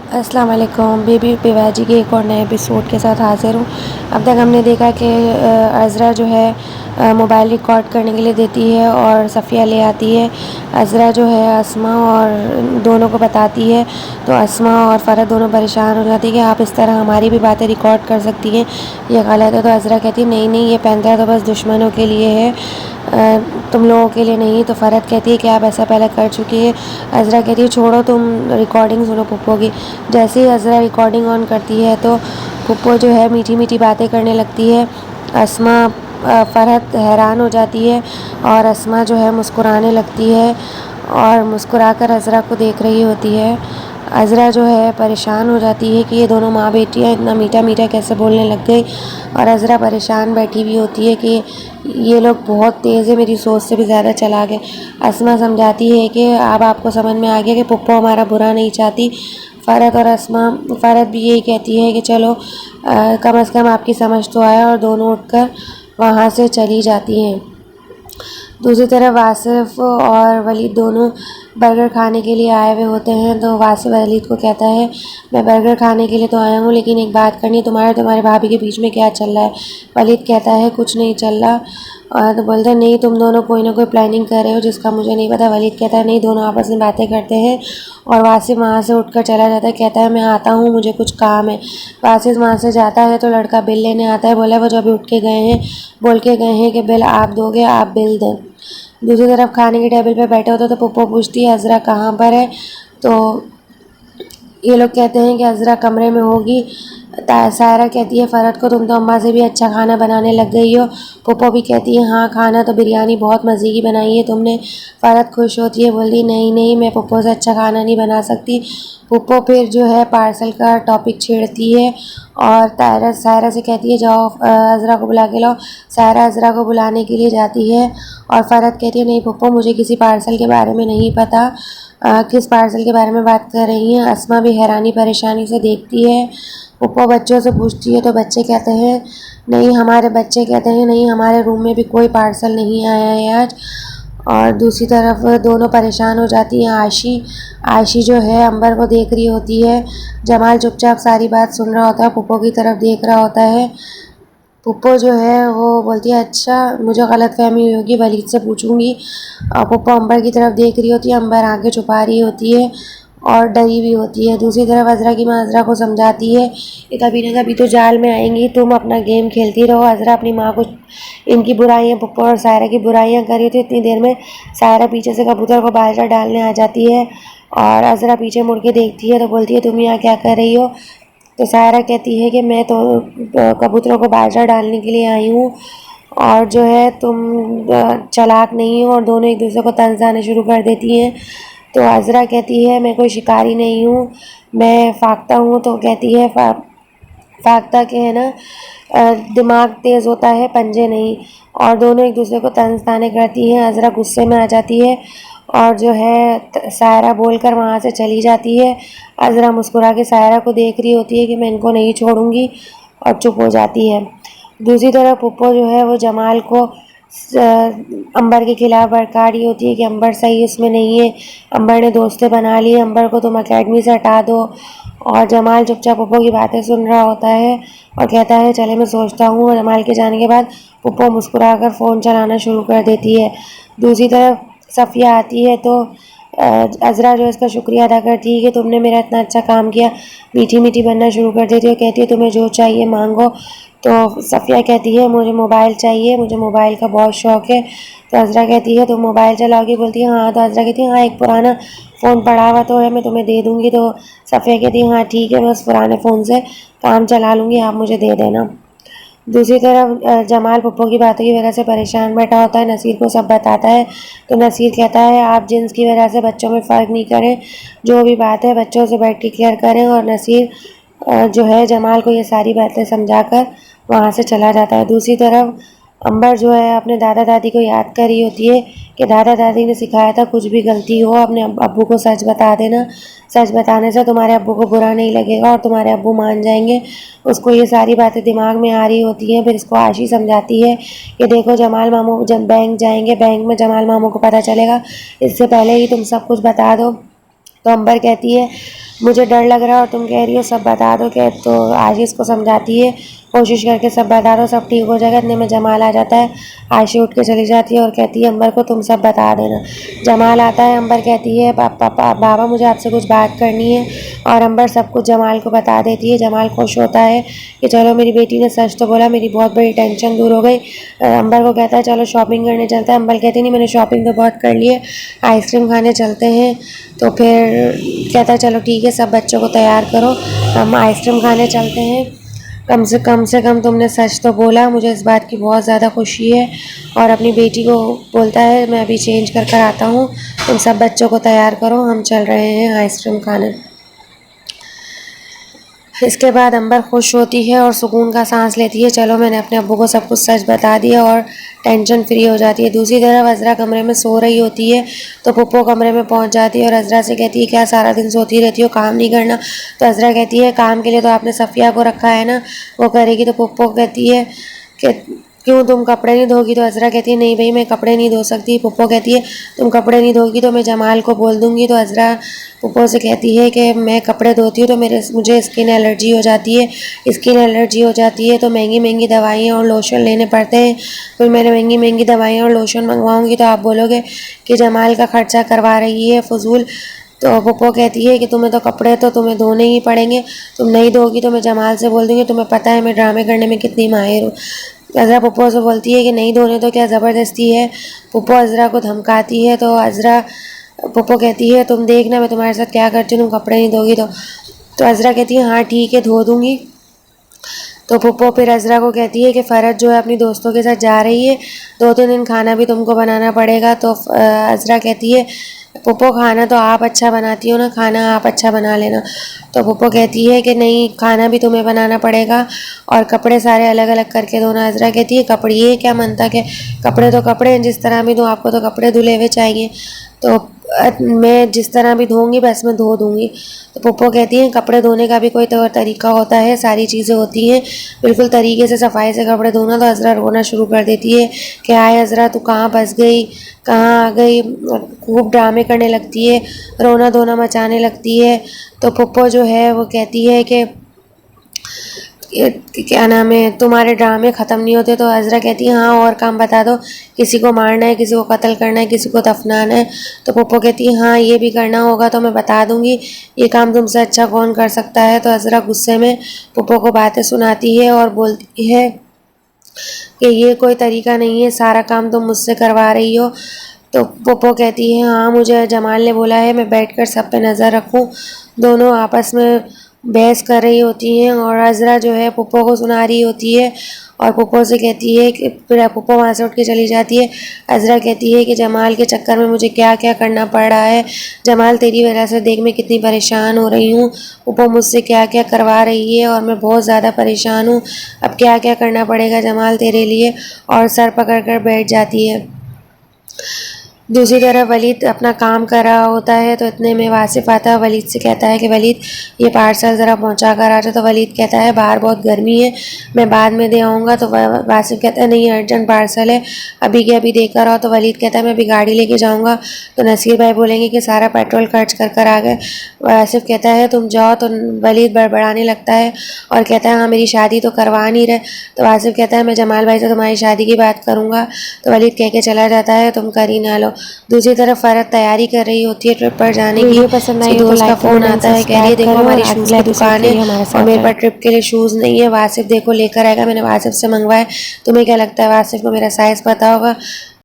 अस्सलाम वालेकुम। बेबी बेवाजी के एक और नए एपिसोड के साथ हाज़िर हूँ। अब तक हमने देखा कि अज़रा जो है मोबाइल रिकॉर्ड करने के लिए देती है और सफ़िया ले आती है। अज़रा जो है अस्मा और दोनों को बताती है, तो अस्मा और फ़रत दोनों परेशान हो जाती है कि आप इस तरह हमारी भी बातें रिकॉर्ड कर सकती हैं, ये गलत है। तो अज़रा कहती है नहीं नहीं, ये पेन तो बस दुश्मनों के लिए है, तुम लोगों के लिए नहीं। तो फ़रत कहती है कि आप ऐसा पहले कर चुकी है। अज़रा कहती है छोड़ो, तुम रिकॉर्डिंग सुनो पुप्पो की। जैसे ही अज़रा रिकॉर्डिंग ऑन करती है तो पुप्पो जो है मीठी मीठी बातें करने लगती है। अस्मा फ़रहत हैरान हो जाती है और अस्मा जो है मुस्कुराने लगती है और मुस्कुराकर अज़रा को देख रही होती है। अज़रा जो है परेशान हो जाती है कि ये दोनों माँ बेटियाँ इतना मीठा मीठा कैसे बोलने लग गई, और अज़रा परेशान बैठी हुई होती है कि ये लोग बहुत तेज़ है, मेरी सोच से भी ज़्यादा चलाक है। अस्मा समझाती है कि अब आपको समझ में आ गया कि पुप्पो हमारा बुरा नहीं चाहती। फ़रत भी यही कहती है कि चलो कम से कम आपकी समझ तो आया, और दोनों उठकर वहाँ से चली जाती हैं। दूसरी तरफ वासिफ़ और वलीद दोनों बर्गर खाने के लिए आए हुए होते हैं। तो वासिफ़ वलीद को कहता है मैं बर्गर खाने के लिए तो आया हूँ, लेकिन एक बात करनी है, तुम्हारे भाभी के बीच में क्या चल रहा है। वलीद कहता है कुछ नहीं चल रहा। तो बोलते हैं नहीं, तुम दोनों कोई ना कोई प्लानिंग कर रहे हो जिसका मुझे नहीं पता। वलीद कहता है नहीं, दोनों आपस में बातें करते हैं, और वासिफ़ वहाँ से उठकर चला जाता है। कहता है मैं आता हूँ, मुझे कुछ काम है। वासिफ़ वहाँ से जाता है तो लड़का बिल लेने आता है। बोला वो जब उठ के गए हैं, बोल के गए हैं कि बिल आप दोगे, आप बिल दें। दूसरी तरफ खाने के टेबल पे बैठे होते तो पुप्पो पूछती है अज़रा कहाँ पर है। तो ये लोग कहते हैं कि अज़रा कमरे में होगी। सायरा कहती है फ़रत को तुम तो अम्मा से भी अच्छा खाना बनाने लग गई हो। पुप्पो भी कहती है हाँ, खाना तो बिरयानी बहुत मज़े की बनाई है तुमने। फ़रत खुश होती है, बोलती नहीं नहीं, मैं पुप्पो से अच्छा खाना नहीं बना सकती। पुप्पो फिर जो है पार्सल का टॉपिक छेड़ती है और सायरा से कहती है जाओ अज़रा को बुला के लाओ। सायरा अज़रा को बुलाने के लिए जाती है और फ़रत कहती है नहीं पुप्पो, मुझे किसी पार्सल के बारे में नहीं पता। किस पार्सल के बारे में बात कर रही हैं। अस्मा भी हैरानी परेशानी से देखती है। पुप्पो बच्चों से पूछती है तो बच्चे कहते हैं नहीं, हमारे रूम में भी कोई पार्सल नहीं आया है आज। और दूसरी तरफ दोनों परेशान हो जाती हैं। आयशी जो है अंबर को देख रही होती है। जमाल चुपचाप सारी बात सुन रहा होता है, पुप्पो की तरफ देख रहा होता है। पुप्पो जो है वो बोलती है अच्छा, मुझे गलतफहमी हुई होगी, वलीद से पूछूंगी। और पुप्पो अंबर की तरफ देख रही होती है, अंबर आंखें छुपा रही होती है और डरी भी होती है। दूसरी तरफ अज़रा की माँ अज़रा को समझाती है कि कभी ना कभी तो जाल में आएंगी, तुम अपना गेम खेलती रहो। अज़रा अपनी माँ को इनकी बुराइयाँ, पुप्पो और सायरा की बुराइयाँ कर रही थी। इतनी देर में सायरा पीछे से कबूतर को बाजरा डालने आ जाती है और अज़रा पीछे मुड़ के देखती है तो बोलती है तुम यहाँ क्या कर रही हो। तो सायरा कहती है कि मैं तो कबूतरों को बाजरा डालने के लिए आई हूँ, और जो है तुम चालाक नहीं हो। और दोनों एक दूसरे को तंज आने शुरू कर देती हैं। तो अज़रा कहती है मैं कोई शिकारी नहीं हूँ, मैं फाख्ता हूँ। तो कहती है फाख्ता के है ना दिमाग तेज़ होता है, पंजे नहीं। और दोनों एक दूसरे को तंज ताने करती हैं। अज़रा गुस्से में आ जाती है और जो है सायरा बोलकर वहाँ से चली जाती है। अज़रा मुस्कुरा के सायरा को देख रही होती है कि मैं इनको नहीं छोड़ूंगी, और चुप हो जाती है। दूसरी तरफ पुप्पो जो है वो जमाल को अंबर के खिलाफ भड़का रही होती है कि अंबर सही उसमें नहीं है, अंबर ने दोस्तें बना ली, अंबर को तुम अकेडमी से हटा दो। और जमाल चुपचाप पुप्पो की बातें सुन रहा होता है और कहता है चले मैं सोचता हूँ। और जमाल के जाने के बाद पुप्पो मुस्कुराकर फ़ोन चलाना शुरू कर देती है। दूसरी तरफ सफ़िया आती है तो अज़रा जो इसका शुक्रिया अदा करती है कि तुमने मेरा इतना अच्छा काम किया। मीठी मीठी बनना शुरू कर देती है, कहती है तुम्हें जो चाहिए मांगो। तो सफ़िया कहती है मुझे मोबाइल चाहिए, मुझे मोबाइल का बहुत शौक़ है। तो अज़रा कहती है तुम मोबाइल चलाओगी, बोलती है हाँ। तो अज़रा कहती है हाँ, एक पुराना फ़ोन पड़ा हुआ तो है, मैं तुम्हें दे दूँगी। तो सफ़िया कहती है हाँ ठीक है, मैं उस पुराने फ़ोन से काम चला लूँगी, आप मुझे दे देना। दूसरी तरफ जमाल पुप्पो की बातों की वजह से परेशान बैठा होता है, नसीर को सब बताता है। तो नसीर कहता है आप जिन्स की वजह से बच्चों में फ़र्क नहीं करें, जो भी बात है बच्चों से बैठ के क्लियर करें। और नसीर जो है जमाल को ये सारी बातें समझाकर वहाँ से चला जाता है। दूसरी तरफ अंबर जो है अपने दादा दादी को याद कर रही होती है कि दादा दादी ने सिखाया था कुछ भी गलती हो अपने अब्बू को सच बता देना, सच बताने से तुम्हारे अब्बू को बुरा नहीं लगेगा और तुम्हारे अब्बू मान जाएंगे। उसको ये सारी बातें दिमाग में आ रही होती हैं। फिर इसको आशी समझाती है कि देखो जमाल मामू जब बैंक जाएंगे, बैंक में जमाल मामू को पता चलेगा, इससे पहले ही तुम सब कुछ बता दो। तो अंबर कहती है मुझे डर लग रहा है और तुम कह रही हो सब बता दो। कि तो आशी इसको समझाती है, कोशिश करके सब बता दो, सब ठीक हो जाएगा। इतने में जमाल आ जाता है। आशी उठ के चली जाती है और कहती है अंबर को तुम सब बता देना। जमाल आता है, अंबर कहती है बाबा मुझे आपसे कुछ बात करनी है, और अंबर सब कुछ जमाल को बता देती है। जमाल खुश होता है कि चलो मेरी बेटी ने सच तो बोला, मेरी बहुत बड़ी टेंशन दूर हो गई। अंबर को कहता है चलो शॉपिंग करने चलते हैं। अंबर कहती नहीं मैंने शॉपिंग तो बहुत कर ली है, आइसक्रीम खाने चलते हैं। तो फिर कहता है चलो ठीक है, सब बच्चों को तैयार करो, हम आइसक्रीम खाने चलते हैं। कम से कम तुमने सच तो बोला, मुझे इस बात की बहुत ज़्यादा खुशी है। और अपनी बेटी को बोलता है मैं अभी चेंज कर कर आता हूँ, तुम सब बच्चों को तैयार करो, हम चल रहे हैं आइसक्रीम खाने। इसके बाद अंबर खुश होती है और सुकून का सांस लेती है, चलो मैंने अपने अब्बू को सब कुछ सच बता दिया, और टेंशन फ्री हो जाती है। दूसरी तरफ अज़रा कमरे में सो रही होती है, तो पुप्पो कमरे में पहुंच जाती है और अज़रा से कहती है क्या सारा दिन सोती रहती हो, काम नहीं करना। तो अज़रा कहती है काम के लिए तो आपने सफ़िया को रखा है ना, वो करेगी। तो पुप्पो कहती है कि क्यों तुम कपड़े नहीं धोगी। तो अज़रा कहती है नहीं भाई मैं कपड़े नहीं धो सकती। पुप्पो कहती है तुम कपड़े नहीं धोगी तो मैं जमाल को बोल दूँगी। तो अज़रा पुप्पो से कहती है कि मैं कपड़े धोती हूँ तो मुझे स्किन एलर्जी हो जाती है, स्किन एलर्जी हो जाती है तो महंगी महंगी दवाइयाँ और लोशन लेने पड़ते हैं। फिर मैंने महंगी महंगी दवाइयाँ और लोशन मंगवाऊँगी तो आप बोलोगे कि जमाल का ख़र्चा करवा रही है फजूल। तो पुप्पो कहती है कि तुम्हें तो कपड़े तो तुम्हें धोने ही पड़ेंगे, तुम नहीं धोगी तो मैं जमाल से बोल दूँगी, तुम्हें पता है मैं ड्रामे करने में कितनी माहिर हूँ। अज़रा पुप्पो से बोलती है कि नहीं धोने तो क्या ज़बरदस्ती है। पुप्पो अज़रा को धमकाती है, तो अज़रा पुप्पो कहती है तुम देखना मैं तुम्हारे साथ क्या करती हूँ, तुम कपड़े नहीं धोगी तो अज़रा कहती है हाँ ठीक है धो दूँगी। तो पुप्पो फिर अज़रा को कहती है कि फ़रत जो है अपनी दोस्तों के साथ जा रही है, 2-3 दिन खाना भी तुमको बनाना पड़ेगा। तो अज़रा कहती है पुप्पो खाना तो आप अच्छा बनाती हो ना, खाना आप अच्छा बना लेना। तो पुप्पो कहती है कि नहीं खाना भी तुम्हें बनाना पड़ेगा और कपड़े सारे अलग अलग करके धोना। अज़रा कहती है कपड़े ये क्या मनता कि कपड़े तो कपड़े हैं, जिस तरह भी दूँ आपको तो कपड़े धुले हुए चाहिए। तो मैं जिस तरह भी धोऊँगी बस मैं धो दूँगी। तो पुप्पो कहती हैं कपड़े धोने का भी कोई तो तरीका होता है, सारी चीज़ें होती हैं, बिल्कुल तरीके से सफाई से कपड़े धोना। तो अज़रा रोना शुरू कर देती है कि आए अज़रा तू कहाँ फंस गई, कहाँ आ गई, खूब ड्रामे करने लगती है, रोना धोना मचाने लगती है। तो पुप्पो जो है वो कहती है कि क्या नाम है तुम्हारे ड्रामे ख़त्म नहीं होते। तो अज़रा कहती है हाँ और काम बता दो, किसी को मारना है, किसी को कत्ल करना है, किसी को दफनाना है। तो पुप्पो कहती है हाँ ये भी करना होगा तो मैं बता दूंगी, ये काम तुमसे अच्छा कौन कर सकता है। तो अज़रा गुस्से में पुप्पो को बातें सुनाती है और बोलती है कि ये कोई तरीका नहीं है, सारा काम तुम मुझसे करवा रही हो। तो पुप्पो कहती है हाँ मुझे जमाल ने बोला है मैं बैठकर सब पे नज़र रखूं। दोनों आपस में बहस कर रही होती हैं और अज़रा जो है पुप्पो को सुना रही होती है और पुप्पो से कहती है कि फिर पुप्पो वहाँ से उठ के चली जाती है। अज़रा कहती है कि जमाल के चक्कर में मुझे क्या क्या करना पड़ रहा है, जमाल तेरी वजह से देख मैं कितनी परेशान हो रही हूँ, पुप्पो मुझसे क्या क्या करवा रही है और मैं बहुत ज़्यादा परेशान हूँ, अब क्या क्या करना पड़ेगा जमाल तेरे लिए। और सर पकड़ कर बैठ जाती है। दूसरी तरफ वलीद अपना काम कर रहा होता है, तो इतने में वासिफ़ आता है, वलीद से कहता है कि वलीद ये पार्सल ज़रा पहुंचा कर आ जाए। तो वलीद कहता है बाहर बहुत गर्मी है, मैं बाद में दे आऊँगा। तो वासिफ़ कहता है नहीं अर्जेंट पार्सल है, अभी के अभी देकर आओ। तो वलीद कहता है मैं अभी गाड़ी लेके जाऊँगा। तो नसीर भाई बोलेंगे कि सारा पेट्रोल खर्च कर कर आ गए। वासिफ़ कहता है तुम जाओ। तो वलीद बड़बड़ाने लगता है और कहता है हाँ मेरी शादी तो करवा नहीं रहे। तो वासिफ़ कहता है मैं जमाल भाई से तुम्हारी शादी की बात करूँगा। तो वलीद कह के चला जाता है तुम कर ही ना लो। दूसरी तरफ फ़रत तैयारी कर रही होती है ट्रिप पर जाने की। वीडियो पसंद आई हो तो दोस्त का लाइक फ़ोन आता है, कह रही है देखो हमारी शूज़ की दुकान है हमारे और साथ मेरे है। पास ट्रिप के लिए शूज़ नहीं है, वासिफ़ देखो लेकर आएगा, मैंने वासिफ़ से मंगवाए, तुम्हें क्या लगता है वासिफ़ को मेरा साइज़ पता होगा।